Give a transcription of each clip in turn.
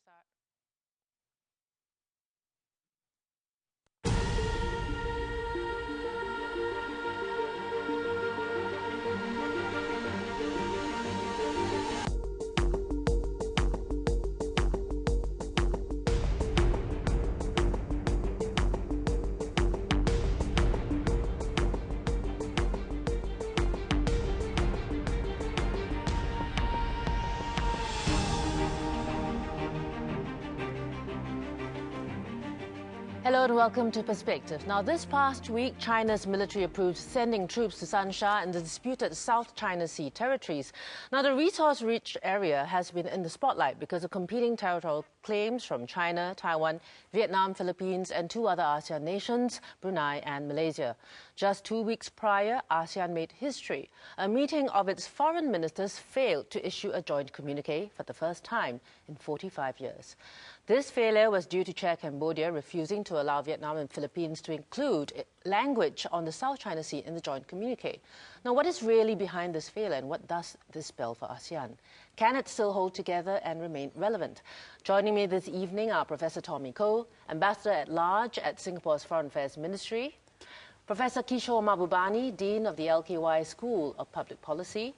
start. Hello and welcome to Perspective. Now, this past week, China's military approved sending troops to Sansha in the disputed South China Sea territories. Now, the resource-rich area has been in the spotlight because of competing territorial claims from China, Taiwan, Vietnam, Philippines and two other ASEAN nations, Brunei and Malaysia. Just 2 weeks prior, ASEAN made history. A meeting of its foreign ministers failed to issue a joint communique for the first time in 45 years. This failure was due to Chair Cambodia refusing to allow Vietnam and Philippines to include language on the South China Sea in the joint communique. Now, what is really behind this failure and what does this spell for ASEAN? Can it still hold together and remain relevant? Joining me this evening are Professor Tommy Koh, Ambassador at Large at Singapore's Foreign Affairs Ministry, Professor Kishore Mahbubani, Dean of the LKY School of Public Policy,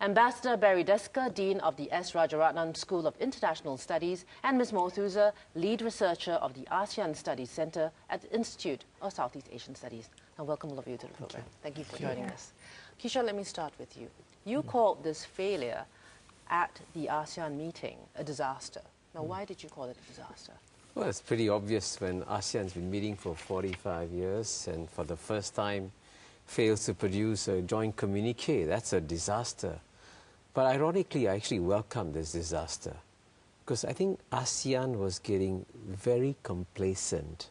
Ambassador Barry Desker, Dean of the S. Rajaratnam School of International Studies, and Ms. Mothusa, Lead Researcher of the ASEAN Studies Centre at the Institute of Southeast Asian Studies. Now, welcome all of you to the program. Thank you for joining us. Kishore, let me start with you. You called this failure at the ASEAN meeting a disaster. Now, why did you call it a disaster? Well, it's pretty obvious when ASEAN's been meeting for 45 years and for the first time fails to produce a joint communique. That's a disaster. But ironically, I actually welcome this disaster because I think ASEAN was getting very complacent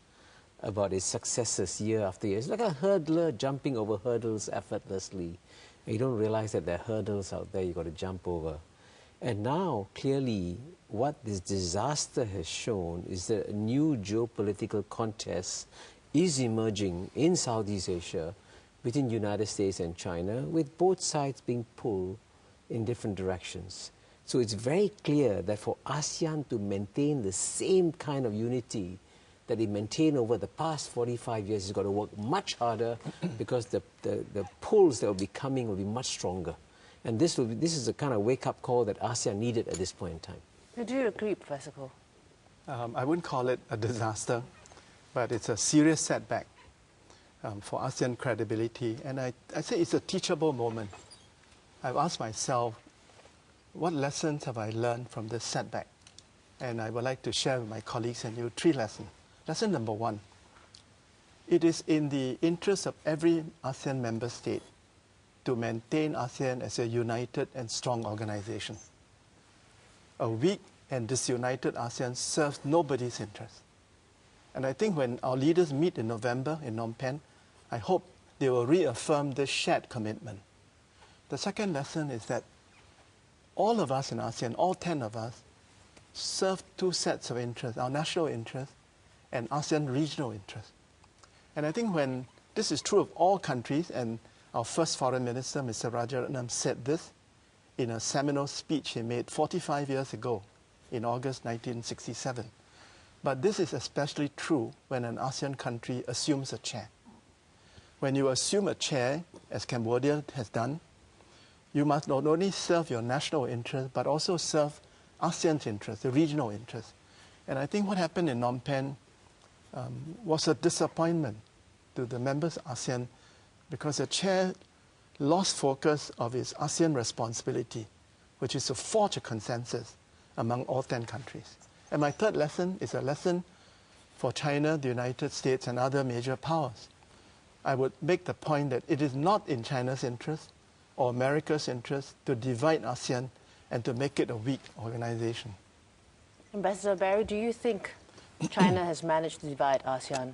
about its successes year after year. It's like a hurdler jumping over hurdles effortlessly. And you don't realize that there are hurdles out there you've got to jump over. And now, clearly, what this disaster has shown is that a new geopolitical contest is emerging in Southeast Asia between the United States and China, with both sides being pulled in different directions. So it's very clear that for ASEAN to maintain the same kind of unity that it maintained over the past 45 years, it's got to work much harder because the pulls that will be coming will be much stronger. And this is the kind of wake-up call that ASEAN needed at this point in time. Do you agree, Professor Koh? I wouldn't call it a disaster, but it's a serious setback for ASEAN credibility. And I say it's a teachable moment. I've asked myself, what lessons have I learned from this setback? And I would like to share with my colleagues and you 3 lessons. Lesson number 1, it is in the interest of every ASEAN member state to maintain ASEAN as a united and strong organization. A weak and disunited ASEAN serves nobody's interest. And I think when our leaders meet in November in Phnom Penh, I hope they will reaffirm this shared commitment. The second lesson is that all of us in ASEAN, all 10 of us, serve 2 sets of interests, our national interest and ASEAN regional interest. And I think when this is true of all countries, and our first foreign minister, Mr. Rajaratnam, said this in a seminal speech he made 45 years ago in August 1967. But this is especially true when an ASEAN country assumes a chair. When you assume a chair, as Cambodia has done, you must not only serve your national interest, but also serve ASEAN's interest, the regional interest. And I think what happened in Phnom Penh was a disappointment to the members of ASEAN because the chair lost focus of its ASEAN responsibility, which is to forge a consensus among all 10 countries. And my third lesson is a lesson for China, the United States, and other major powers. I would make the point that it is not in China's interest or America's interest to divide ASEAN and to make it a weak organization. Ambassador Barry, do you think China has managed to divide ASEAN?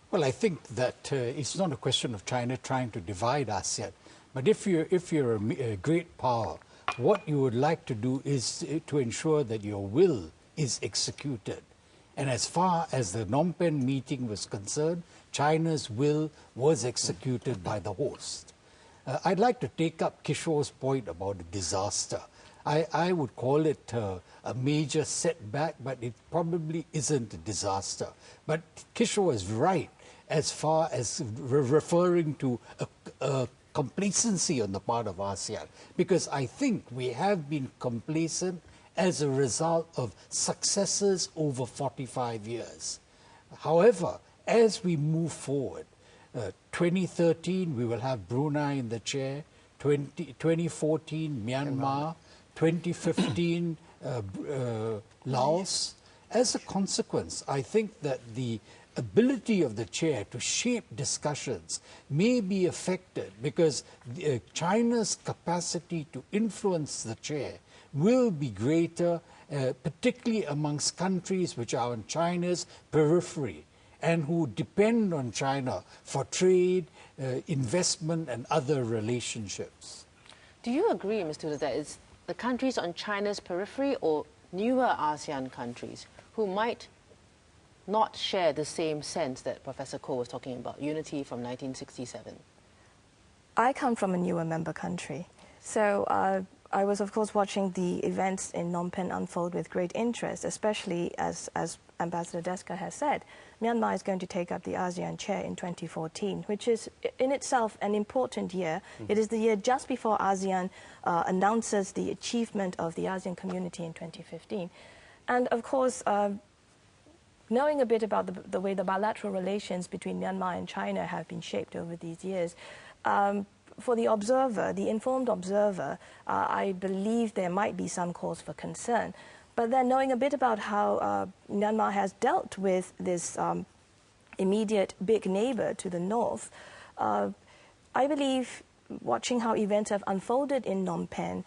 Well, I think that it's not a question of China trying to divide ASEAN. But if you're a great power, what you would like to do is to ensure that your will is executed. And as far as the Phnom Penh meeting was concerned, China's will was executed by the host. I'd like to take up Kishore's point about a disaster. I would call it a major setback, but it probably isn't a disaster. But Kishore is right as far as referring to a complacency on the part of ASEAN, because I think we have been complacent as a result of successes over 45 years. However, as we move forward, 2013 we will have Brunei in the chair, 2014 Myanmar, 2015 Laos. As a consequence, I think that the ability of the chair to shape discussions may be affected because China's capacity to influence the chair will be greater, particularly amongst countries which are on China's periphery and who depend on China for trade, investment and other relationships. Do you agree, Mr. Tudor, that it's the countries on China's periphery or newer ASEAN countries who might not share the same sense that Professor Koh was talking about, unity from 1967? I come from a newer member country, so I was, of course, watching the events in Phnom Penh unfold with great interest, especially as Ambassador Deska has said, Myanmar is going to take up the ASEAN chair in 2014, which is in itself an important year. It is the year just before ASEAN announces the achievement of the ASEAN community in 2015. And, of course, knowing a bit about the way the bilateral relations between Myanmar and China have been shaped over these years, for the observer, the informed observer, I believe there might be some cause for concern. But then knowing a bit about how Myanmar has dealt with this immediate big neighbor to the north, I believe, watching how events have unfolded in Phnom Penh,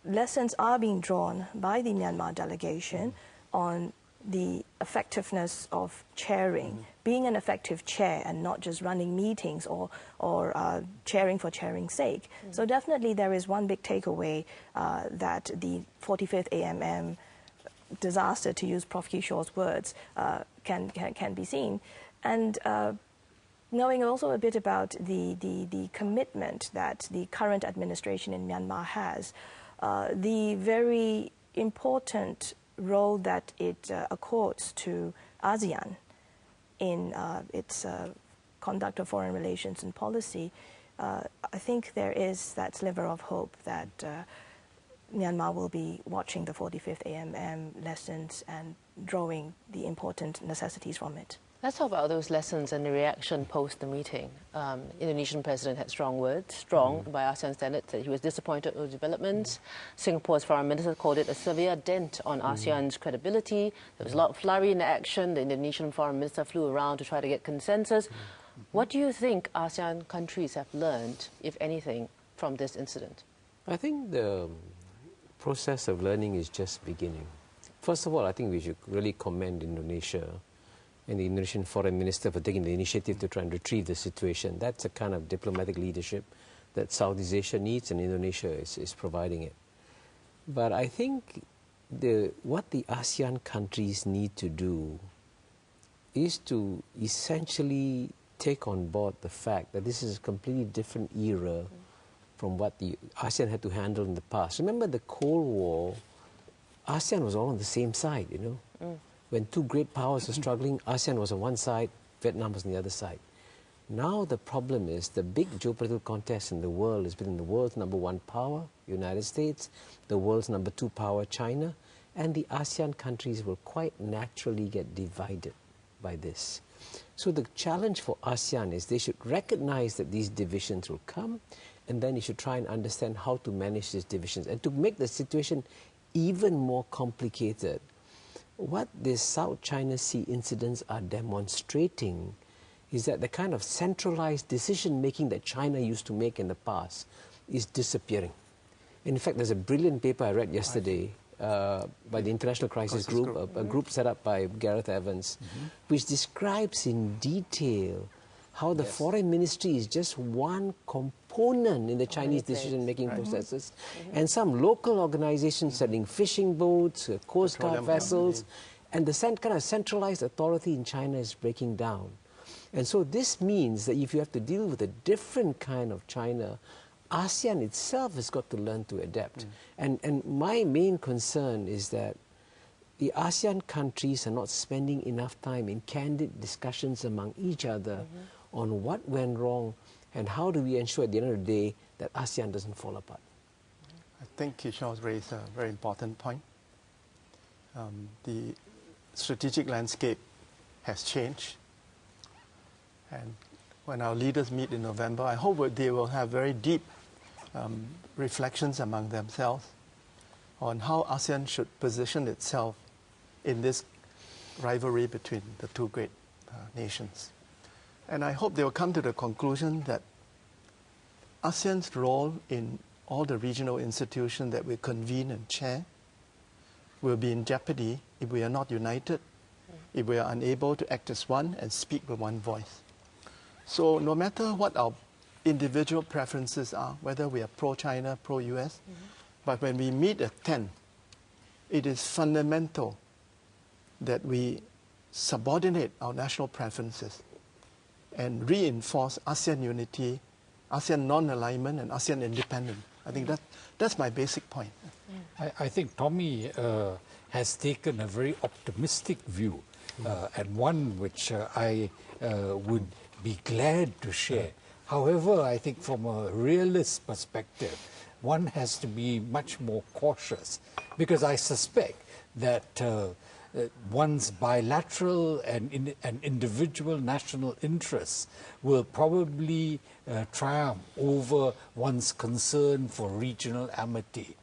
lessons are being drawn by the Myanmar delegation on the effectiveness of chairing, being an effective chair and not just running meetings or chairing for chairing's sake. So definitely there is one big takeaway that the 45th AMM disaster, to use Prof. Kishore's words, can be seen. And knowing also a bit about the commitment that the current administration in Myanmar has, the very important role that it accords to ASEAN in its conduct of foreign relations and policy, I think there is that sliver of hope that Myanmar will be watching the 45th AMM lessons and drawing the important necessities from it. Let's talk about those lessons and the reaction post the meeting. Indonesian president had strong words, by ASEAN standards, that he was disappointed with developments. Singapore's foreign minister called it a severe dent on ASEAN's credibility. There was a lot of flurry in the action. The Indonesian foreign minister flew around to try to get consensus. What do you think ASEAN countries have learned, if anything, from this incident? I think the process of learning is just beginning. First of all, I think we should really commend Indonesia and the Indonesian foreign minister for taking the initiative to try and retrieve the situation. That's a kind of diplomatic leadership that Southeast Asia needs, and Indonesia is providing it. But I think what the ASEAN countries need to do is to essentially take on board the fact that this is a completely different era from what the ASEAN had to handle in the past. Remember the Cold War, ASEAN was all on the same side, you know. When two great powers were struggling, ASEAN was on one side, Vietnam was on the other side. Now the problem is the big geopolitical contest in the world is between the world's #1 power, United States, the world's #2 power, China, and the ASEAN countries will quite naturally get divided by this. So the challenge for ASEAN is they should recognize that these divisions will come, and then you should try and understand how to manage these divisions. And to make the situation even more complicated, what the South China Sea incidents are demonstrating is that the kind of centralized decision-making that China used to make in the past is disappearing. In fact, there's a brilliant paper I read yesterday by the International Crisis Group, a group set up by Gareth Evans, which describes in detail how the foreign ministry is just one component in the Chinese decision-making processes, and some local organizations selling fishing boats, Coast Guard vessels, and the kind of centralized authority in China is breaking down. And so this means that if you have to deal with a different kind of China, ASEAN itself has got to learn to adapt. And my main concern is that the ASEAN countries are not spending enough time in candid discussions among each other on what went wrong and how do we ensure at the end of the day that ASEAN doesn't fall apart. I think Kishore's raised a very important point. The strategic landscape has changed. And when our leaders meet in November, I hope they will have very deep reflections among themselves on how ASEAN should position itself in this rivalry between the two great nations. And I hope they will come to the conclusion that ASEAN's role in all the regional institutions that we convene and chair will be in jeopardy if we are not united, if we are unable to act as one and speak with one voice. So no matter what our individual preferences are, whether we are pro-China, pro-US, but when we meet at 10, it is fundamental that we subordinate our national preferences and reinforce ASEAN unity, ASEAN non-alignment, and ASEAN independence. I think that's my basic point. I think Tommy has taken a very optimistic view, and one which I would be glad to share. However, I think from a realist perspective, one has to be much more cautious, because I suspect that one's bilateral and individual national interests will probably triumph over one's concern for regional amity.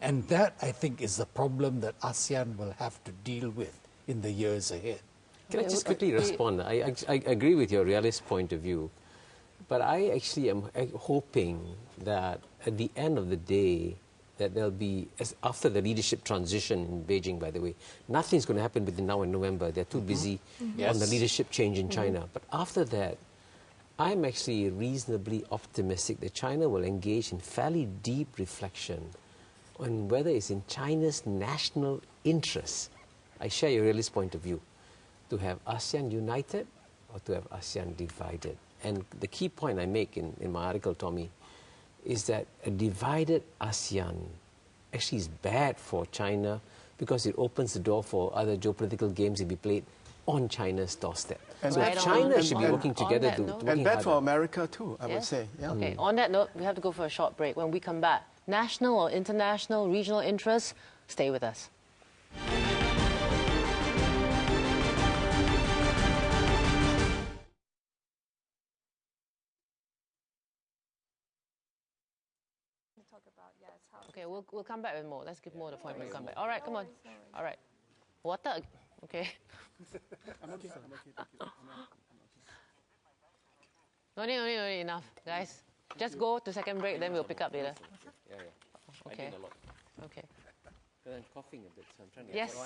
And that, I think, is the problem that ASEAN will have to deal with in the years ahead. Can I just quickly respond? I agree with your realist point of view, but I actually am hoping that at the end of the day, that there'll be, after the leadership transition in Beijing, by the way, nothing's going to happen between now and November. They're too busy on the leadership change in China. But after that, I'm actually reasonably optimistic that China will engage in fairly deep reflection on whether it's in China's national interests. I share your realist point of view, to have ASEAN united or to have ASEAN divided. And the key point I make in my article, Tommy, is that a divided ASEAN actually is bad for China because it opens the door for other geopolitical games to be played on China's doorstep. And so China should be working together to working and bad harder. for America too, I would say. Yeah. Okay, on that note, we have to go for a short break. When we come back, national or international, regional interests, stay with us. Okay, we'll come back with more. Let's give more the point when we come back. All right, come on. All right. Water? Okay. I'm okay. No need, enough, guys. Just go to second break, then we'll pick up later. Yeah. Okay. I did a lot. Okay. But I'm coughing a bit, so I'm trying to... Yes.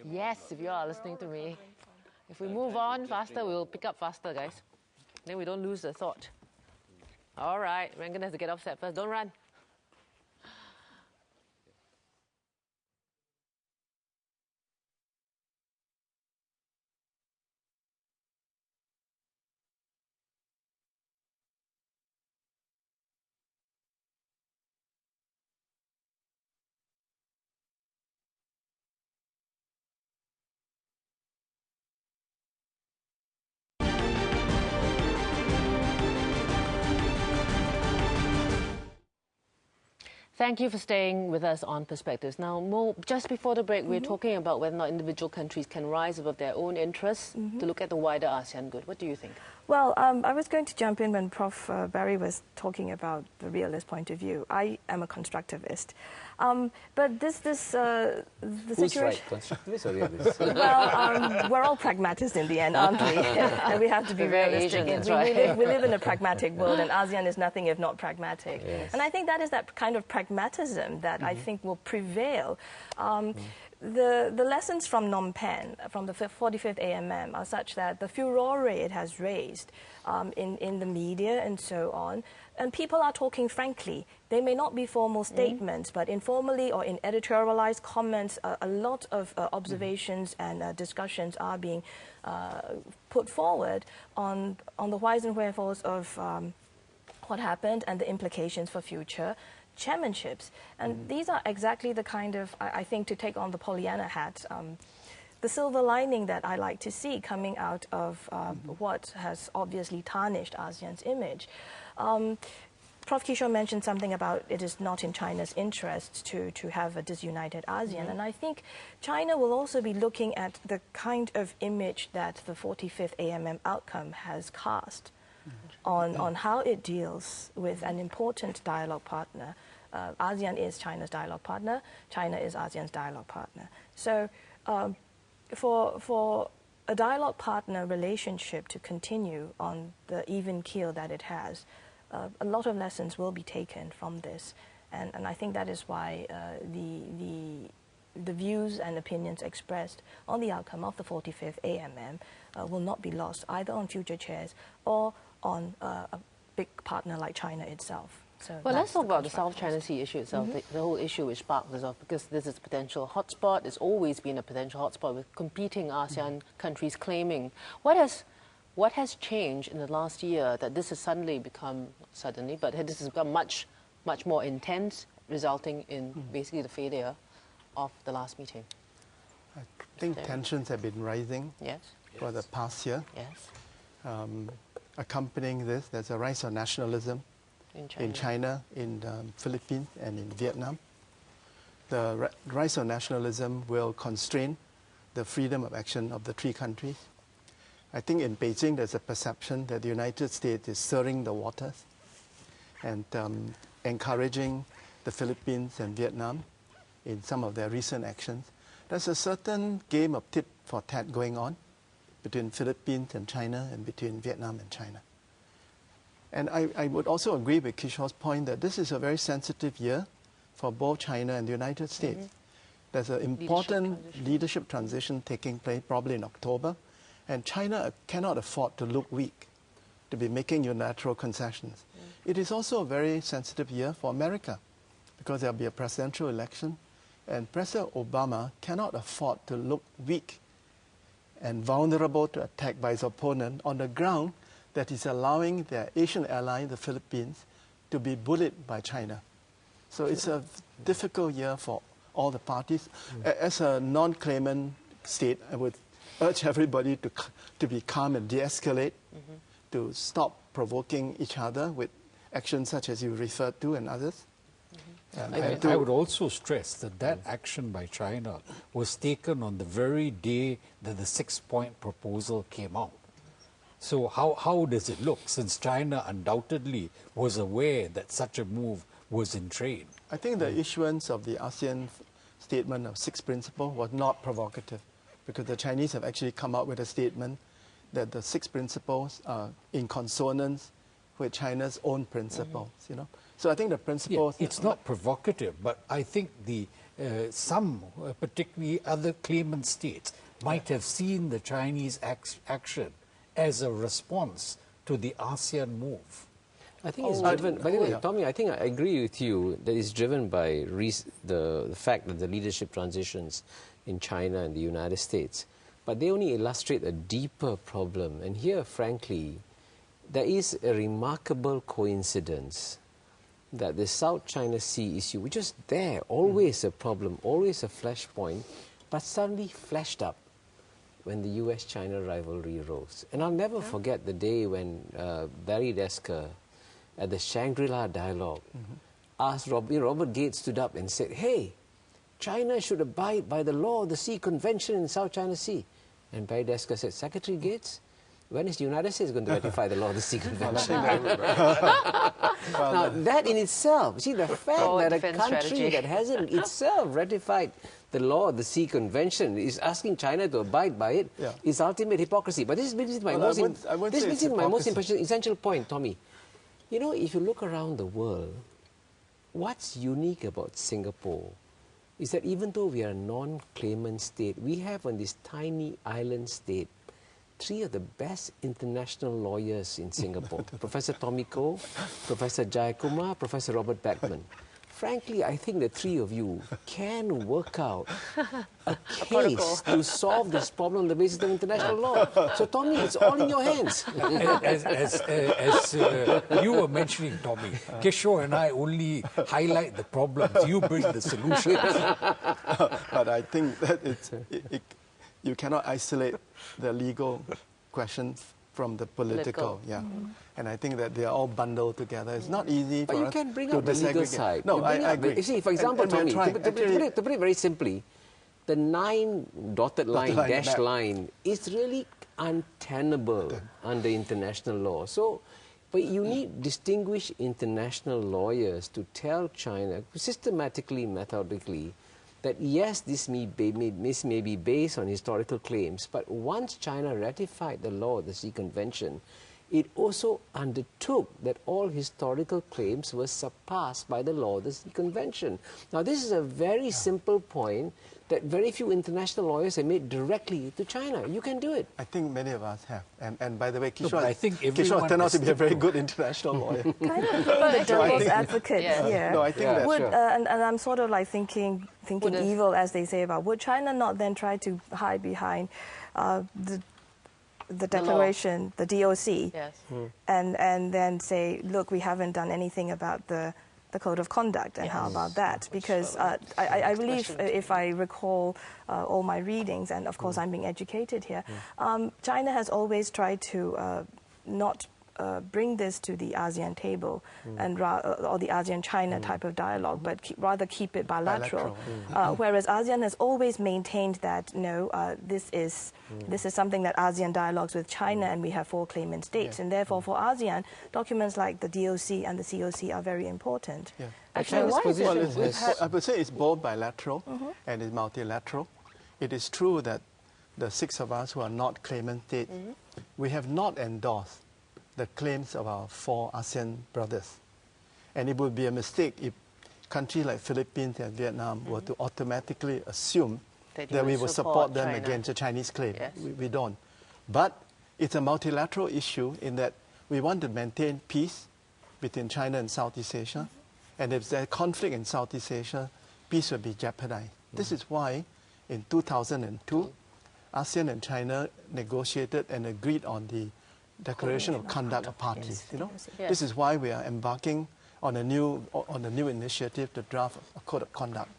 Yes, if you are listening to me. If we move on faster, we'll pick up faster, guys. Then we don't lose the thought. All right, Rangan has to get offset first. Don't run. Thank you for staying with us on Perspectives. Now, Mo, just before the break, we were talking about whether or not individual countries can rise above their own interests to look at the wider ASEAN good. What do you think? Well, I was going to jump in when Prof. Barry was talking about the realist point of view. I am a constructivist. But the Who's situation... right, constructivist or realist? Well, we're all pragmatists in the end, aren't we? And we have to be Very realistic. Asian, that's right. We live in a pragmatic world, and ASEAN is nothing if not pragmatic. Yes. And I think that is that kind of pragmatism that I think will prevail. The lessons from Phnom Penh, from the 45th AMM, are such that the furore it has raised in the media and so on, and people are talking frankly. They may not be formal statements, but informally or in editorialized comments, a lot of observations and discussions are being put forward on the whys and wherefores of what happened and the implications for future chairmanships. And these are exactly the kind of, I think, to take on the Pollyanna hat, the silver lining that I like to see coming out of what has obviously tarnished ASEAN's image. Prof. Kishore mentioned something about it is not in China's interest to have a disunited ASEAN. And I think China will also be looking at the kind of image that the 45th AMM outcome has cast on how it deals with an important dialogue partner. ASEAN is China's dialogue partner. China is ASEAN's dialogue partner. So for a dialogue partner relationship to continue on the even keel that it has, a lot of lessons will be taken from this. And I think that is why the views and opinions expressed on the outcome of the 45th AMM will not be lost either on future chairs or on a big partner like China itself. So well, let's talk about the South China Sea issue itself, the whole issue which sparked this off, because this is a potential hotspot. It's always been a potential hotspot with competing ASEAN countries claiming. What has changed in the last year that this has suddenly become, but this has become much more intense, resulting in basically the failure of the last meeting? I think tensions have been rising for the past year. Yes. Accompanying this, there's a rise of nationalism in China, in the Philippines, and in Vietnam. The rise of nationalism will constrain the freedom of action of the three countries. I think in Beijing there's a perception that the United States is stirring the waters and encouraging the Philippines and Vietnam in some of their recent actions. There's a certain game of tit for tat going on between Philippines and China and between Vietnam and China. And I would also agree with Kishore's point that this is a very sensitive year for both China and the United States. There's an important leadership transition taking place probably in October, and China cannot afford to look weak, to be making unilateral concessions. It is also a very sensitive year for America because there will be a presidential election, and President Obama cannot afford to look weak and vulnerable to attack by his opponent on the ground that is allowing their Asian ally, the Philippines, to be bullied by China. So it's a difficult year for all the parties. As a non-claimant state, I would urge everybody to be calm and de-escalate, to stop provoking each other with actions such as you referred to and others. I would also stress that action by China was taken on the very day that the 6-point proposal came out. So how does it look, since China undoubtedly was aware that such a move was in train? I think the issuance of the ASEAN statement of 6 principles was not provocative, because the Chinese have actually come up with a statement that the 6 principles are in consonance with China's own principles. You know, so I think the principles. Yeah, it's not provocative, but I think some, particularly other claimant states, might have seen the Chinese action as a response to the ASEAN move. I think it's driven, by the way, Tommy, I think I agree with you that it's driven by the fact that the leadership transitions in China and the United States. But they only illustrate a deeper problem. And here, frankly, there is a remarkable coincidence that the South China Sea issue, which is there, always a problem, always a flashpoint, but suddenly flashed up when the US-China rivalry rose. And I'll never forget the day when Barry Desker at the Shangri-La Dialogue asked Robert Gates stood up and said, hey, China should abide by the law of the sea convention in the South China Sea. And Barry Desker said, Secretary Gates, when is the United States going to ratify the law of the sea convention? Now, that in itself, see, the fact that a country that hasn't itself ratified the law of the sea convention is asking China to abide by it is ultimate hypocrisy. But this brings me to my most essential point, Tommy. You know, if you look around the world, what's unique about Singapore is that even though we are a non-claimant state, we have on this tiny island state 3 of the best international lawyers in Singapore. Professor Tommy Koh, Professor Jayakumar, Professor Robert Beckman. frankly, I think the three of you can work out a case to solve this problem on the basis of international law. So, Tommy, it's all in your hands. As you were mentioning, Tommy, Kishore and I only highlight the problems. You bring the solutions. But I think that you cannot isolate the legal questions from the political. Yeah. And I think that they are all bundled together. It's not easy for us to But you can bring out the legal side. No, I agree. You see, for example, Tommy, to put it very simply, the 9 dotted line, dashed line is really untenable under international law. So, but you need distinguished international lawyers to tell China systematically, methodically, that yes, this may be based on historical claims, but once China ratified the law of the Sea Convention, it also undertook that all historical claims were surpassed by the law of the Sea Convention. Now, this is a very simple point that very few international lawyers have made directly to China. You can do it. I think many of us have. And by the way, Kishore, but I think Kishore turned out to be a very good international lawyer. Kind of being the devil's advocate here. No, I think that. Would, and I'm sort of like thinking evil, as they say about, would China not then try to hide behind the declaration, the DOC, Yes. and then say, look, we haven't done anything about the code of conduct, and how about that? Because I believe, if I recall all my readings, and of course I'm being educated here, China has always tried to not bring this to the ASEAN table and or the ASEAN-China type of dialogue, but rather keep it bilateral. Whereas ASEAN has always maintained that no, this is something that ASEAN dialogues with China, and we have 4 claimant states, and therefore for ASEAN, documents like the DOC and the COC are very important. Yeah. Actually, why is it? I would say it's both bilateral and it's multilateral. It is true that the 6 of us who are not claimant states, we have not endorsed the claims of our 4 ASEAN brothers. And it would be a mistake if countries like Philippines and Vietnam were to automatically assume that we will support them against the Chinese claim. Yes. We don't. But it's a multilateral issue in that we want to maintain peace between China and Southeast Asia. And if there's conflict in Southeast Asia, peace will be jeopardized. This is why in 2002, ASEAN and China negotiated and agreed on the Declaration of Conduct of Parties. You know, this is why we are embarking on a new initiative to draft a code of conduct.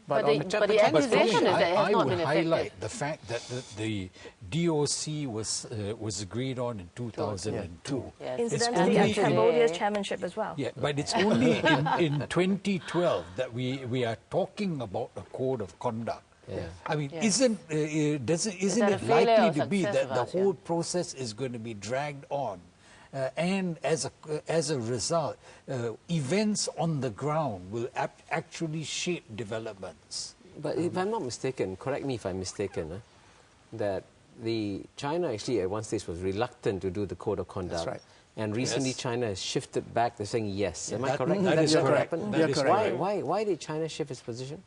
But the accusation is that it has not been effective. I would highlight the fact that the DOC was agreed on in 2002. Yes. Incidentally, at Cambodia's chairmanship as well. Yeah, but it's only in 2012 that we are talking about a code of conduct. Yeah. I mean, isn't it likely to be that the whole process is going to be dragged on? And as a result, events on the ground will actually shape developments. But if I'm not mistaken, correct me if I'm mistaken, that China actually at one stage was reluctant to do the code of conduct. That's right. And recently China has shifted back. They're saying yes. Am I correct? That is correct. That is correct. Why did China shift its position?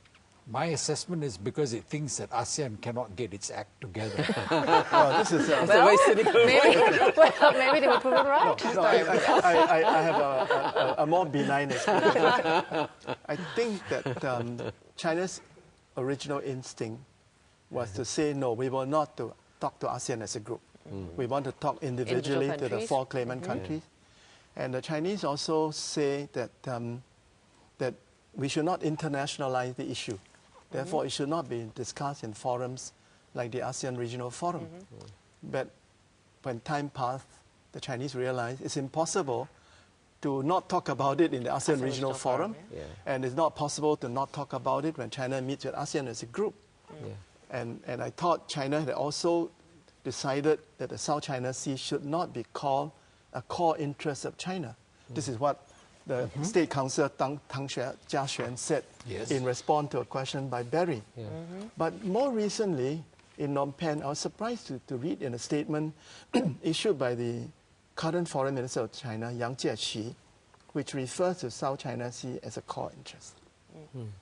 My assessment is because it thinks that ASEAN cannot get its act together. Well, this is a very cynical maybe they were proven right. No, I have a more benign explanation. I think that China's original instinct was to say, no, we will not talk to ASEAN as a group. We want to talk individually to the 4 claimant countries. And the Chinese also say that, that we should not internationalize the issue. Therefore, it should not be discussed in forums like the ASEAN Regional Forum. But when time passed, the Chinese realized it's impossible to not talk about it in the ASEAN Regional Forum. And it's not possible to not talk about it when China meets with ASEAN as a group. And I thought China had also decided that the South China Sea should not be called a core interest of China. This is what the State Counsel Tang Jia-xuan said in response to a question by Barry. But more recently, in Phnom Penh, I was surprised to read in a statement issued by the current Foreign Minister of China, Yang Jiechi, which refers to South China Sea as a core interest.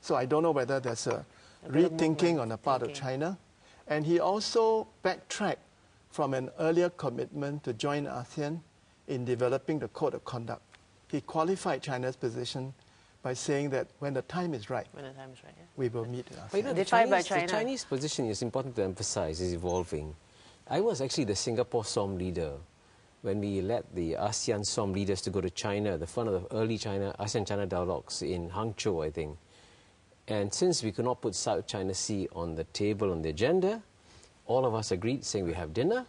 So I don't know whether there's a rethinking on the part of China. And he also backtracked from an earlier commitment to join ASEAN in developing the Code of Conduct. He qualified China's position by saying that when the time is right, When the time is right, yeah. we will meet ASEAN. But you know, Defied by the China. Chinese position is important to emphasize, is evolving. I was actually the Singapore SOM leader when we led the ASEAN SOM leaders to go to China, the one of the early ASEAN-China dialogues in Hangzhou, I think. And since we could not put South China Sea on the table, on the agenda, all of us agreed, saying we have dinner,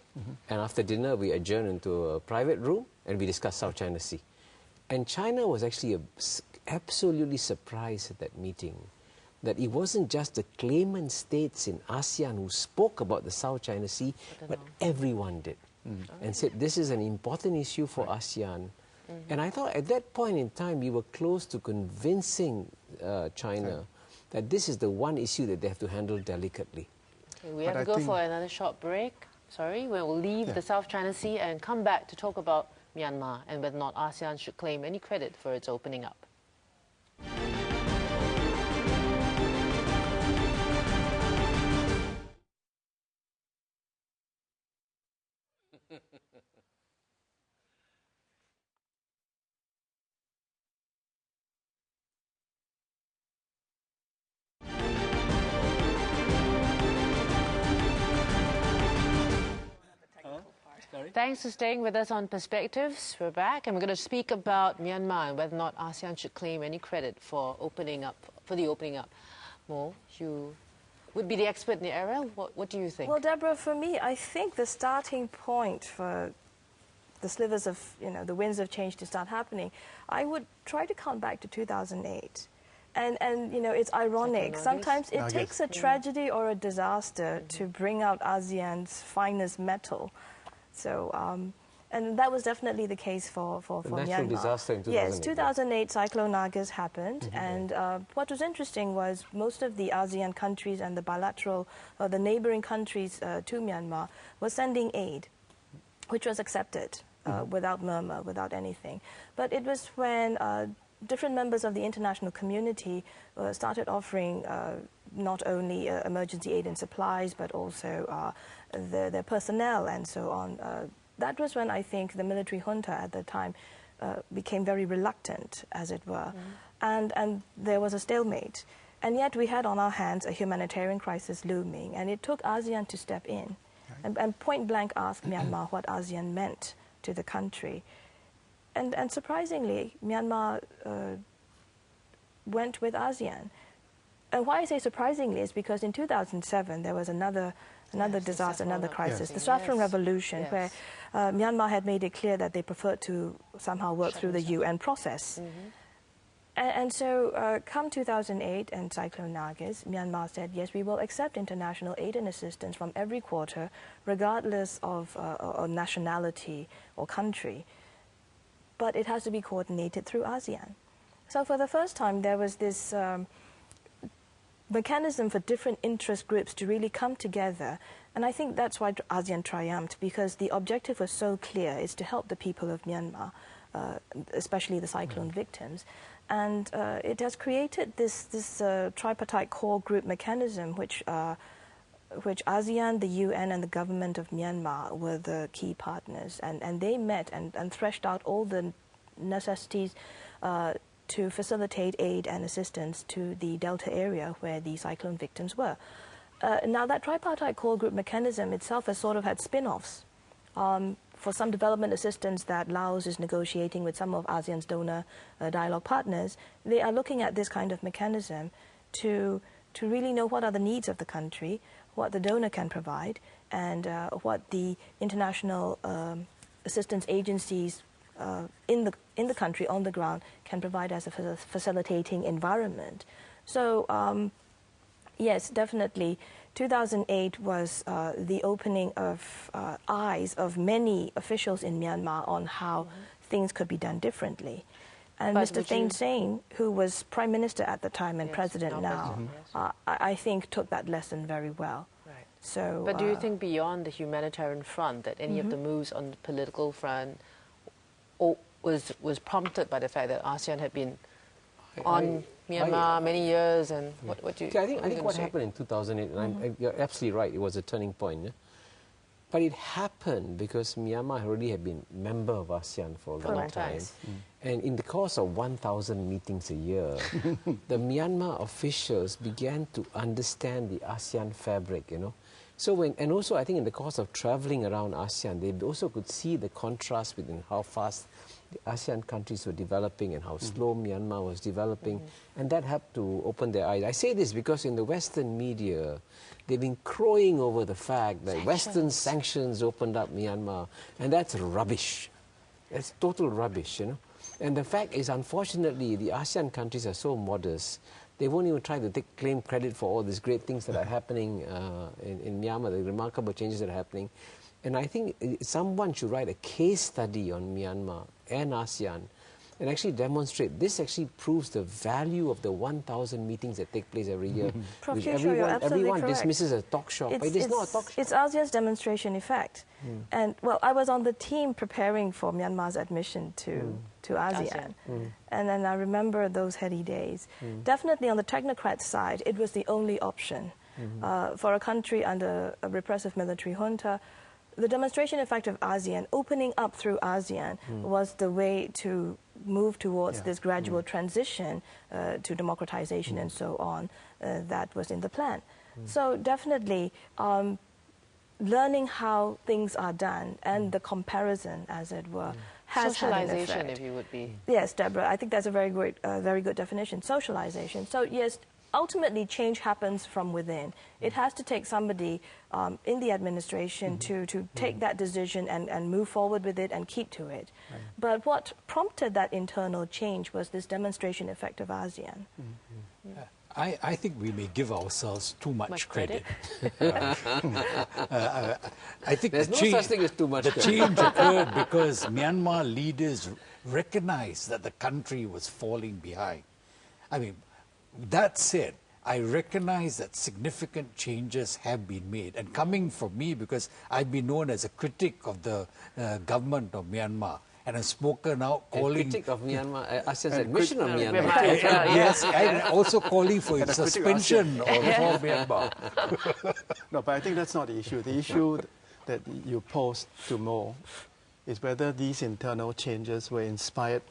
and after dinner we adjourned into a private room and we discussed South China Sea. And China was actually absolutely surprised at that meeting, that it wasn't just the claimant states in ASEAN who spoke about the South China Sea, but everyone did, and said this is an important issue for ASEAN. And I thought at that point in time we were close to convincing China that this is the one issue that they have to handle delicately. Okay, we have to go for another short break. Sorry, we'll leave the South China Sea and come back to talk about Myanmar and whether or not ASEAN should claim any credit for its opening up. Thanks for staying with us on Perspectives. We're back and we're going to speak about Myanmar and whether or not ASEAN should claim any credit for the opening up. Mo, you would be the expert in the area. What do you think? Well, Deborah, for me, I think the starting point for the slivers of, the winds of change to start happening, I would try to count back to 2008. And it's ironic. Sometimes it takes a tragedy or a disaster to bring out ASEAN's finest metal. So, and that was definitely the case for natural Myanmar. Disaster in 2008. Yes, 2008 Cyclone Nagas happened, and what was interesting was most of the ASEAN countries and the bilateral, the neighboring countries to Myanmar were sending aid, which was accepted without murmur, without anything. But it was when different members of the international community started offering not only emergency aid and supplies, but also their personnel and so on. That was when I think the military junta at the time became very reluctant, as it were, and there was a stalemate. And yet we had on our hands a humanitarian crisis looming, and it took ASEAN to step in and point blank ask Myanmar what ASEAN meant to the country. And surprisingly, Myanmar went with ASEAN. And why I say surprisingly is because in 2007 there was another disaster, another crisis, the Saffron Revolution, where Myanmar had made it clear that they preferred to somehow work through the UN process. And so come 2008 and Cyclone Nagas, Myanmar said, yes, we will accept international aid and assistance from every quarter, regardless of nationality or country. But it has to be coordinated through ASEAN. So for the first time, there was this mechanism for different interest groups to really come together. And I think that's why ASEAN triumphed, because the objective was so clear, is to help the people of Myanmar, especially the cyclone victims. And it has created this tripartite core group mechanism, which ASEAN, the UN, and the government of Myanmar were the key partners. And they met and threshed out all the necessities to facilitate aid and assistance to the Delta area where the cyclone victims were. Now, that tripartite core group mechanism itself has sort of had spin-offs. For some development assistance that Laos is negotiating with some of ASEAN's donor dialogue partners, they are looking at this kind of mechanism to really know what are the needs of the country, what the donor can provide, and what the international assistance agencies in the country, on the ground, can provide as a facilitating environment. So, yes, definitely, 2008 was the opening of eyes of many officials in Myanmar on how things could be done differently. And But Mr. Thein Sein, who was Prime Minister at the time and President now, I think took that lesson very well. Right. So, but do you think beyond the humanitarian front that any of the moves on the political front was prompted by the fact that ASEAN had been on Myanmar many years, and what do you? See, I think what happened in 2008, and you're absolutely right, it was a turning point. But it happened because Myanmar already had been member of ASEAN for a long time. And in the course of 1,000 meetings a year, the Myanmar officials began to understand the ASEAN fabric, you know. So and also I think in the course of traveling around ASEAN, they also could see the contrast between how fast the ASEAN countries were developing and how slow Myanmar was developing. And that helped to open their eyes. I say this because in the Western media, they've been crowing over the fact that Western sanctions opened up Myanmar, and that's rubbish. That's total rubbish, you know. And the fact is, unfortunately, the ASEAN countries are so modest, they won't even try to claim credit for all these great things that are happening in Myanmar, the remarkable changes that are happening. And I think someone should write a case study on Myanmar and ASEAN and actually demonstrate. This actually proves the value of the 1,000 meetings that take place every year. Prof. Which Kishore, you're absolutely everyone correct. dismisses as a talk shop, but it is not a talk shop. It's ASEAN's demonstration effect. And, well, I was on the team preparing for Myanmar's admission to ASEAN. And then I remember those heady days. Definitely on the technocrat side, it was the only option. For a country under a repressive military junta, the demonstration effect of ASEAN, opening up through ASEAN, was the way to move towards this gradual transition to democratization and so on that was in the plan. So definitely learning how things are done and the comparison, as it were, has had an effect. Socialization, if you would be. Yes, Deborah, I think that's a very good definition, socialization. So yes, ultimately change happens from within. It has to take somebody in the administration to take that decision and move forward with it and keep to it. But what prompted that internal change was this demonstration effect of ASEAN. I think we may give ourselves too much credit. I think There's no such thing as too much credit. The change occurred because Myanmar leaders recognized that the country was falling behind. I mean, that said, I recognize that significant changes have been made. And coming from me, because I've been known as a critic of the government of Myanmar, and I've spoken out calling... A critic of Myanmar, ASEAN's admission of Myanmar. Yes, and also calling for its suspension for Myanmar. No, but I think that's not the issue. The issue that you posed to Mo is whether these internal changes were inspired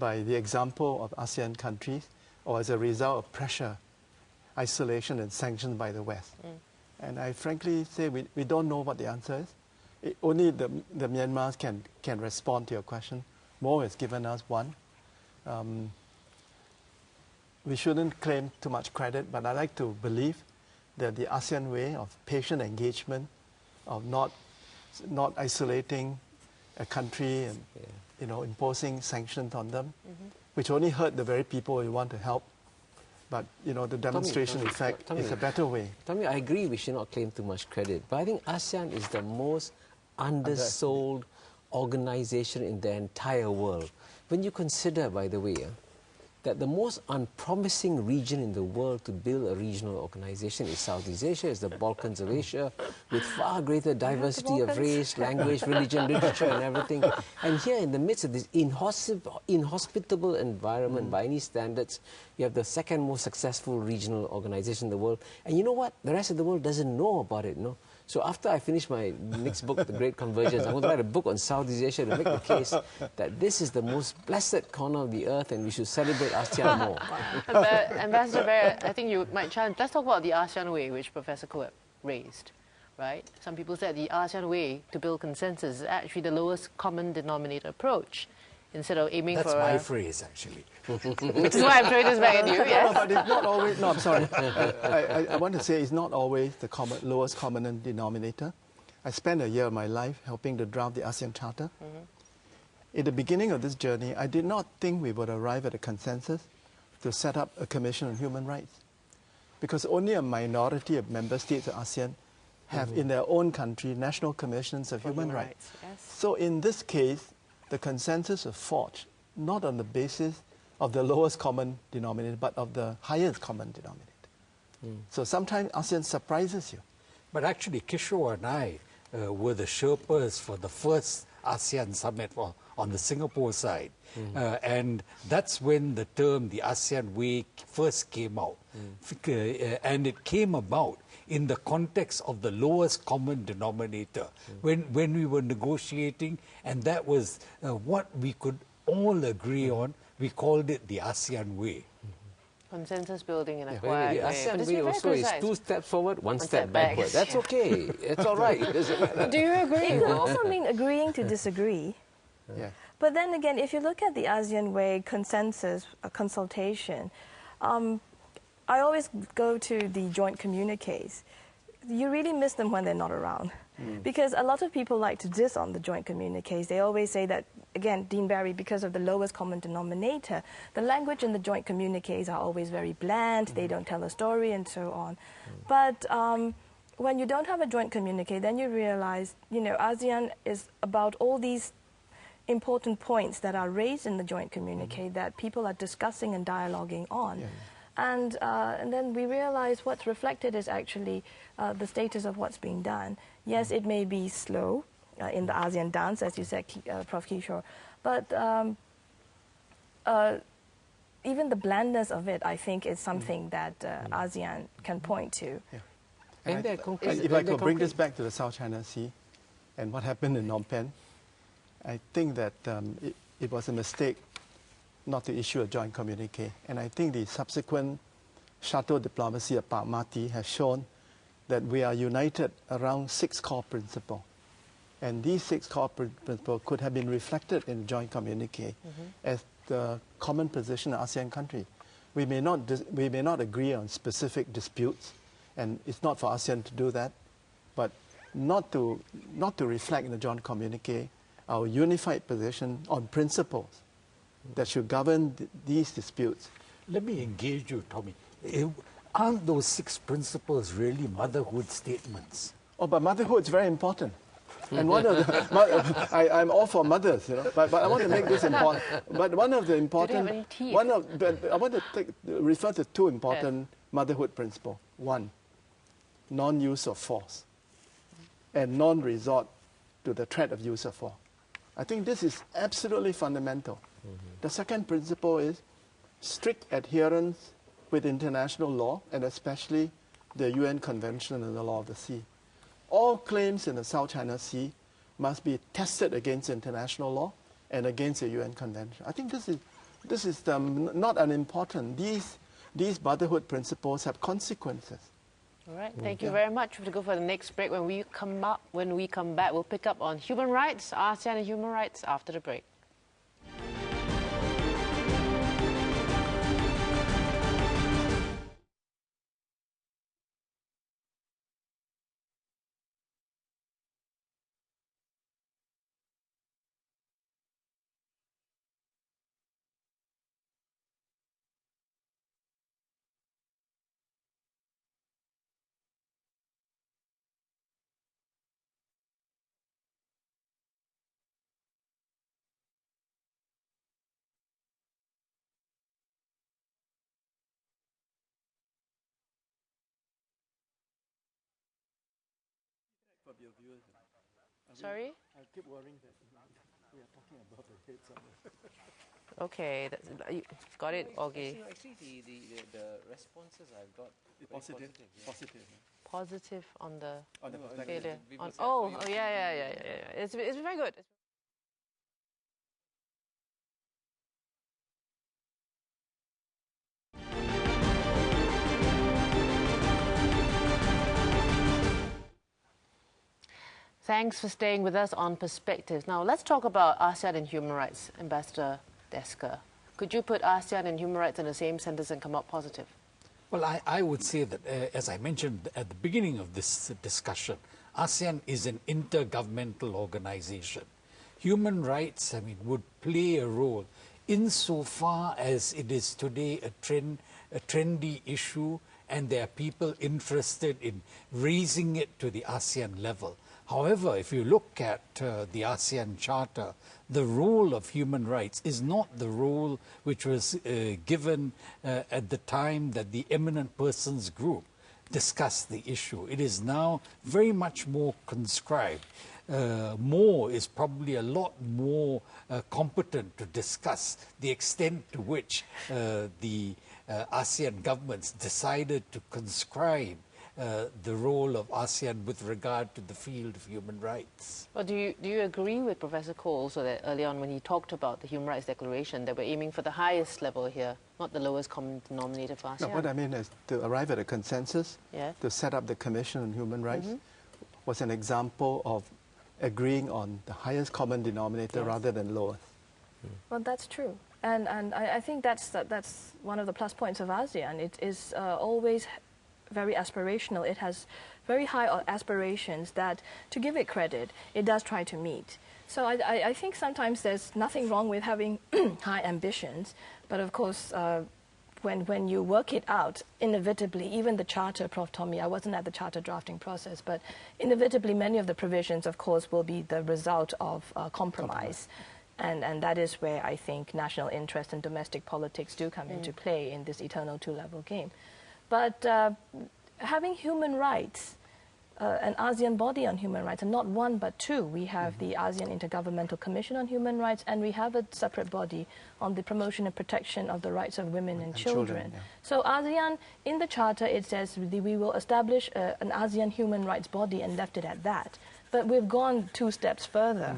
by the example of ASEAN countries or as a result of pressure, isolation and sanctions by the West. And I frankly say we don't know what the answer is. Only the Myanmars can respond to your question. Mo has given us one. We shouldn't claim too much credit, but I like to believe that the ASEAN way of patient engagement, of not isolating a country and imposing sanctions on them, which only hurt the very people you want to help. But the demonstration effect is a better way. Tommy, I agree we should not claim too much credit, but I think ASEAN is the most undersold organization in the entire world. When you consider, by the way, that the most unpromising region in the world to build a regional organization is Southeast Asia, is the Balkans of Asia, with far greater diversity of race, language, religion, literature and everything. And here in the midst of this inhospitable environment by any standards, you have the second most successful regional organization in the world. And you know what? The rest of the world doesn't know about it, no? So after I finish my next book, The Great Convergence, I'm going to write a book on Southeast Asia to make the case that this is the most blessed corner of the earth and we should celebrate ASEAN more. Ambassador Barrett, I think you might challenge. Let's talk about the ASEAN way, which Professor Koep raised, right? Some people said the ASEAN way to build consensus is actually the lowest common denominator approach. Instead of aiming That's for... my phrase, actually. Which is why I'm throwing this back at you, yes? No, but it's not always... No, I'm sorry. I want to say it's not always the lowest common denominator. I spent a year of my life helping to draft the ASEAN Charter. In the beginning of this journey, I did not think we would arrive at a consensus to set up a Commission on Human Rights. Because only a minority of member states of ASEAN have in their own country national commissions of human rights. Yes. So in this case, the consensus was forged not on the basis of the lowest common denominator, but of the highest common denominator. So sometimes ASEAN surprises you. But actually, Kishore and I were the Sherpas for the first ASEAN summit on the Singapore side. And that's when the term the ASEAN Way first came out. And it came about in the context of the lowest common denominator when we were negotiating, and that was what we could all agree on. We called it the ASEAN Way. Consensus building in a The quiet way. ASEAN But it's way very also is precise. 2 steps forward, 1 step step back. backward. That's okay. It's all right. It doesn't matter. Do you agree, It could Will? also mean agreeing to disagree. Yeah. But then again, if you look at the ASEAN Way consensus consultation, I always go to the joint communiques. You really miss them when they're not around. Because a lot of people like to diss on the joint communiques. They always say that, again, Dean Barry, because of the lowest common denominator, the language in the joint communiques are always very bland, they don't tell a story, and so on. But when you don't have a joint communique, then you realize, you know, ASEAN is about all these important points that are raised in the joint communique that people are discussing and dialoguing on. Yeah. And then we realize what's reflected is actually the status of what's being done. Yes, it may be slow in the ASEAN dance, as you said, Prof. Kishore, but even the blandness of it, I think, is something that ASEAN can point to. Yeah. And they're concrete. If I could bring this back to the South China Sea and what happened in Phnom Penh, I think that it was a mistake not to issue a joint communique. And I think the subsequent shuttle diplomacy of Pak Mati has shown that we are united around 6 core principles. And these 6 core principles could have been reflected in the joint communique as the common position of ASEAN countries. We may not agree on specific disputes, and it's not for ASEAN to do that, but not to reflect in the joint communique our unified position on principles that should govern these disputes. Let me engage you, Tommy. Aren't those 6 principles really motherhood statements? Oh, but motherhood is very important. And one of the, I'm all for mothers, you know, but I want to make this important. But one of the important, any teeth? I want to refer to 2 important motherhood principles. 1, non-use of force, and non-resort to the threat of use of force. I think this is absolutely fundamental. The second principle is strict adherence with international law, and especially the UN Convention on the Law of the Sea. All claims in the South China Sea must be tested against international law and against the UN Convention. I think this is not unimportant. These motherhood principles have consequences. All right, thank you very much. We'll go for the next break. When we come back, we'll pick up on human rights, ASEAN and human rights after the break. Sorry? I keep worrying that we are talking above the heads of Okay, you got it, Augie. Actually, the responses I've got positive. Positive on the On the failure. people said Yeah. It's very good. Thanks for staying with us on Perspectives. Now, let's talk about ASEAN and human rights. Ambassador Desker, could you put ASEAN and human rights in the same sentence and come out positive? Well, I would say that, as I mentioned at the beginning of this discussion, ASEAN is an intergovernmental organization. Human rights, would play a role insofar as it is today a trendy issue, and there are people interested in raising it to the ASEAN level. However, if you look at the ASEAN Charter, the role of human rights is not the role which was given at the time that the Eminent Persons Group discuss the issue. It is now very much more conscribed. More is probably a lot more competent to discuss the extent to which the ASEAN governments decided to conscribe the role of ASEAN with regard to the field of human rights. Well, do you agree with Professor Cole also that early on when he talked about the Human Rights Declaration that we're aiming for the highest level here, not the lowest common denominator for ASEAN? No, what I mean is to arrive at a consensus, Yeah. to set up the Commission on Human Rights was an example of agreeing on the highest common denominator rather than lowest. Well, that's true. And I think that's one of the plus points of ASEAN. It is always very aspirational. It has very high aspirations that, to give it credit, it does try to meet. So I think sometimes there's nothing wrong with having high ambitions, but of course, when you work it out, inevitably, even the charter, Prof. Tommy, I wasn't at the charter drafting process, but inevitably many of the provisions, of course, will be the result of compromise. And that is where I think national interest and domestic politics do come into play in this eternal two-level game. But having human rights, an ASEAN body on human rights, and not one but two. We have the ASEAN Intergovernmental Commission on Human Rights, and we have a separate body on the promotion and protection of the rights of women and children. Yeah. So ASEAN, in the Charter, it says we will establish an ASEAN human rights body and left it at that. But we've gone 2 steps further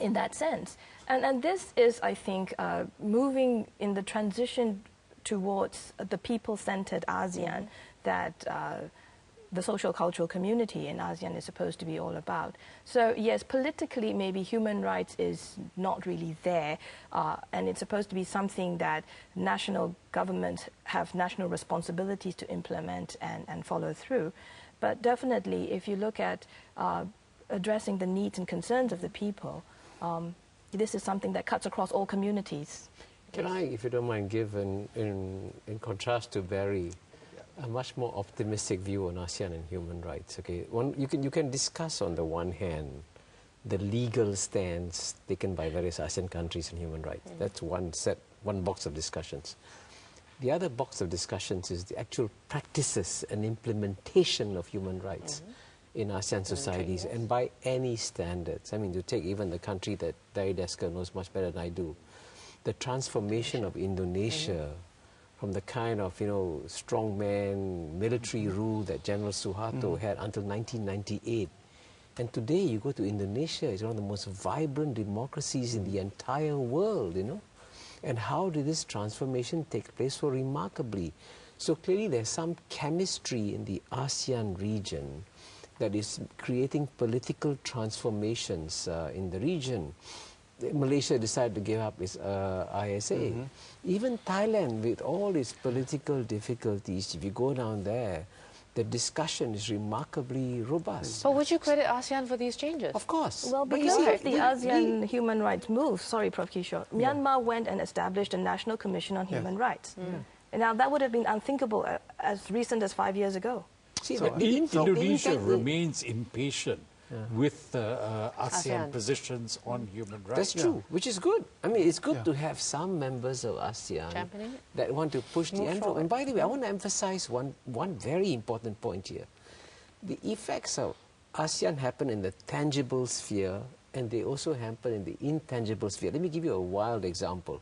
in that sense. And this is, I think, moving in the transition towards the people-centered ASEAN that the social cultural community in ASEAN is supposed to be all about. So yes, politically maybe human rights is not really there, and it's supposed to be something that national governments have national responsibilities to implement and follow through. But definitely if you look at addressing the needs and concerns of the people, this is something that cuts across all communities. Can I, if you don't mind, give, in contrast to Barry, a much more optimistic view on ASEAN and human rights? Okay, you can discuss on the one hand the legal stance taken by various ASEAN countries on human rights. That's one box of discussions. The other box of discussions is the actual practices and implementation of human rights in ASEAN societies, and by any standards. I mean, to take even the country that Barry Desker knows much better than I do, the transformation of Indonesia from the kind of, strongman military rule that General Suharto had until 1998. And today you go to Indonesia, it's one of the most vibrant democracies in the entire world, And how did this transformation take place so remarkably? So clearly there's some chemistry in the ASEAN region that is creating political transformations in the region. Malaysia decided to give up its ISA. Even Thailand, with all its political difficulties, if you go down there, the discussion is remarkably robust. But would you credit ASEAN for these changes? Of course. Well, because of the ASEAN human rights move, sorry, Prof. Kishore, Myanmar went and established a National Commission on Human Rights. And now that would have been unthinkable as recent as 5 years ago. See, So Indonesia remains impatient with ASEAN ASEAN. positions on human rights. That's true, which is good. I mean, it's good to have some members of ASEAN Championing it? that want to push the envelope. And by the way, I want to emphasize one very important point here. The effects of ASEAN happen in the tangible sphere, and they also happen in the intangible sphere. Let me give you a wild example.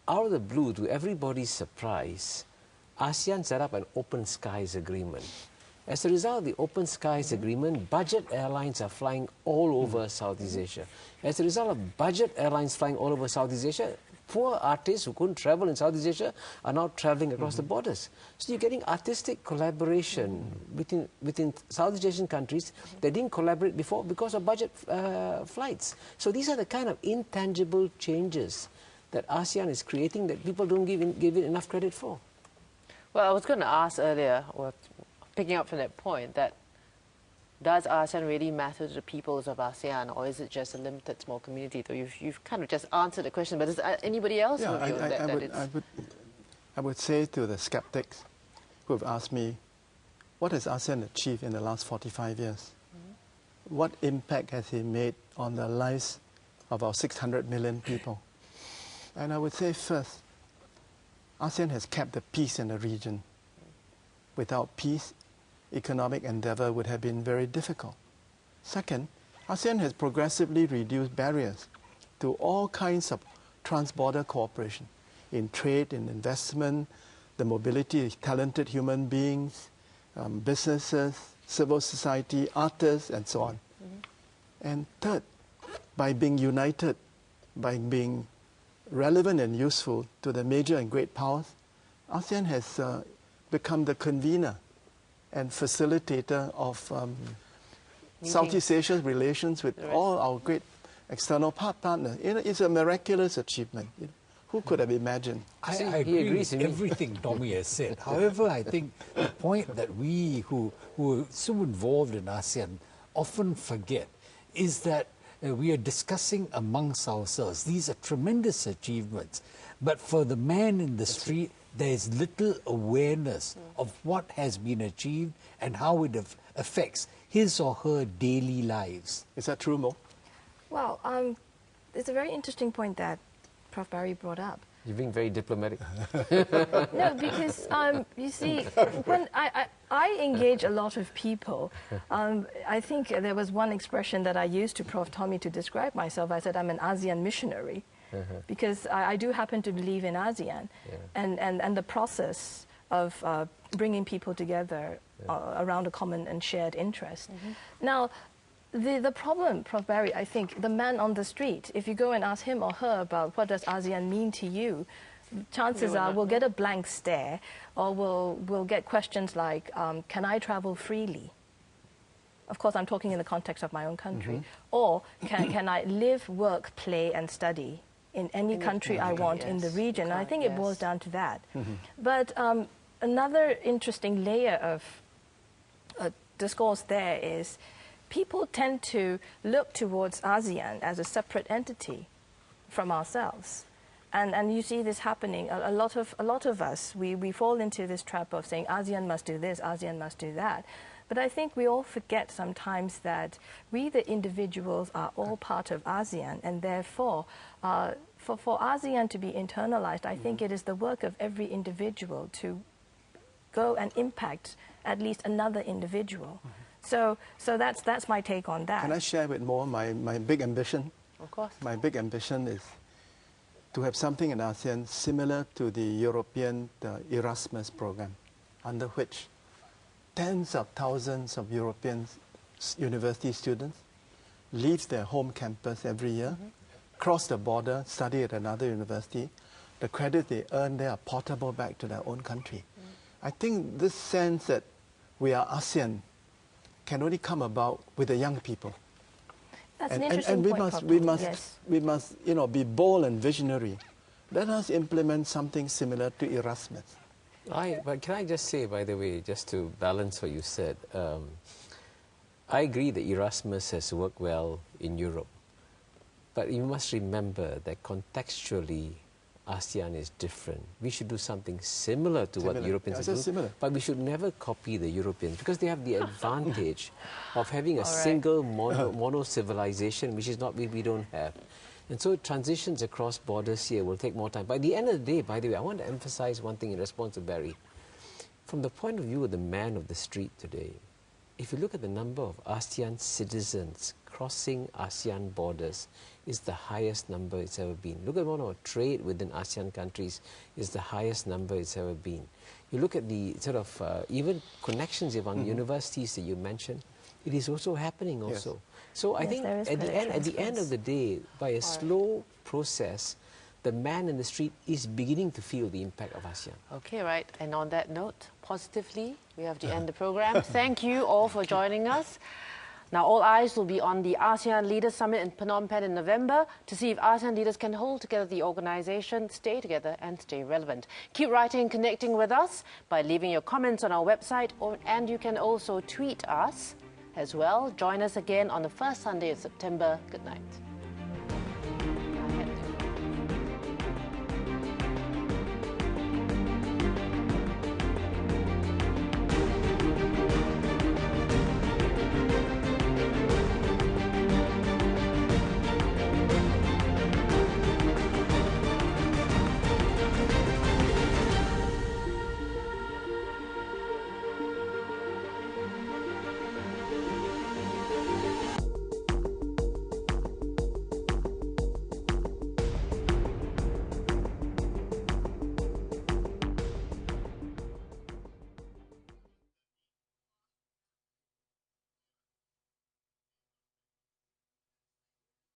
Out of the blue, to everybody's surprise, ASEAN set up an open skies agreement. As a result of the Open Skies Agreement, budget airlines are flying all over Southeast Asia. As a result of budget airlines flying all over Southeast Asia, poor artists who couldn't travel in Southeast Asia are now traveling across the borders. So you're getting artistic collaboration within Southeast Asian countries that didn't collaborate before because of budget flights. So these are the kind of intangible changes that ASEAN is creating that people don't give it enough credit for. Well, I was going to ask earlier, or picking up from that point, that does ASEAN really matter to the peoples of ASEAN, or is it just a limited small community? So you've kind of just answered the question, but does anybody else feel I would say to the skeptics who have asked me, what has ASEAN achieved in the last 45 years? What impact has it made on the lives of our 600 million people? And I would say first, ASEAN has kept the peace in the region without peace, economic endeavor would have been very difficult. Second, ASEAN has progressively reduced barriers to all kinds of trans-border cooperation in trade, in investment, the mobility of talented human beings, businesses, civil society, artists, and so on. And third, by being united, by being relevant and useful to the major and great powers, ASEAN has become the convener and facilitator of Southeast Asia's relations with all our great external partners. It's a miraculous achievement. Who could have imagined? I agree with everything Tommy has said. However, I think the point that we who are so involved in ASEAN often forget is that we are discussing amongst ourselves. These are tremendous achievements. But for the man in the street, there is little awareness of what has been achieved and how it affects his or her daily lives. Is that true, Mo? Well, it's a very interesting point that Prof. Barry brought up. You're being very diplomatic. No, because you see, when I engage a lot of people, I think there was one expression that I used to Prof. Tommy to describe myself. I said I'm an ASEAN missionary, because I do happen to believe in ASEAN, and the process of bringing people together around a common and shared interest. Now, the problem, Prof. Barry, I think, the man on the street, if you go and ask him or her about what does ASEAN mean to you, chances are we'll get a blank stare, or we'll get questions like, can I travel freely? Of course, I'm talking in the context of my own country. Or can I live, work, play, and study in any country I want in the region? And I think it boils down to that. But another interesting layer of discourse there is people tend to look towards ASEAN as a separate entity from ourselves. And you see this happening. A lot of us, we fall into this trap of saying ASEAN must do this, ASEAN must do that. But I think we all forget sometimes that we, the individuals, are all part of ASEAN, and therefore, for ASEAN to be internalized, I think it is the work of every individual to go and impact at least another individual. So that's my take on that. Can I share with more my big ambition? Of course. My big ambition is to have something in ASEAN similar to the European Erasmus program, under which tens of thousands of European university students leave their home campus every year, cross the border, study at another university. The credit they earn there are portable back to their own country. I think this sense that we are ASEAN can only come about with the young people. That's an interesting point. We must, be bold and visionary. Let us implement something similar to Erasmus. But can I just say, by the way, just to balance what you said, I agree that Erasmus has worked well in Europe. But you must remember that contextually, ASEAN is different. We should do something similar to what Europeans do, but we should never copy the Europeans, because they have the advantage of having a single mono civilization, which is not we don't have. And so transitions across borders here will take more time. By the end of the day, by the way, I want to emphasize one thing in response to Barry. From the point of view of the man of the street today, if you look at the number of ASEAN citizens crossing ASEAN borders, is the highest number it's ever been. Look at our trade within ASEAN countries is the highest number it's ever been. You look at the sort of even connections among universities that you mentioned, it is also happening also. So I think at the end of the day, by a slow process, the man in the street is beginning to feel the impact of ASEAN. Okay, right. And on that note, positively, we have to end the program. Thank you all for joining us. Now, all eyes will be on the ASEAN Leaders Summit in Phnom Penh in November to see if ASEAN leaders can hold together the organization, stay together and stay relevant. Keep writing and connecting with us by leaving your comments on our website, and you can also tweet us as well. Join us again on the first Sunday of September. Good night.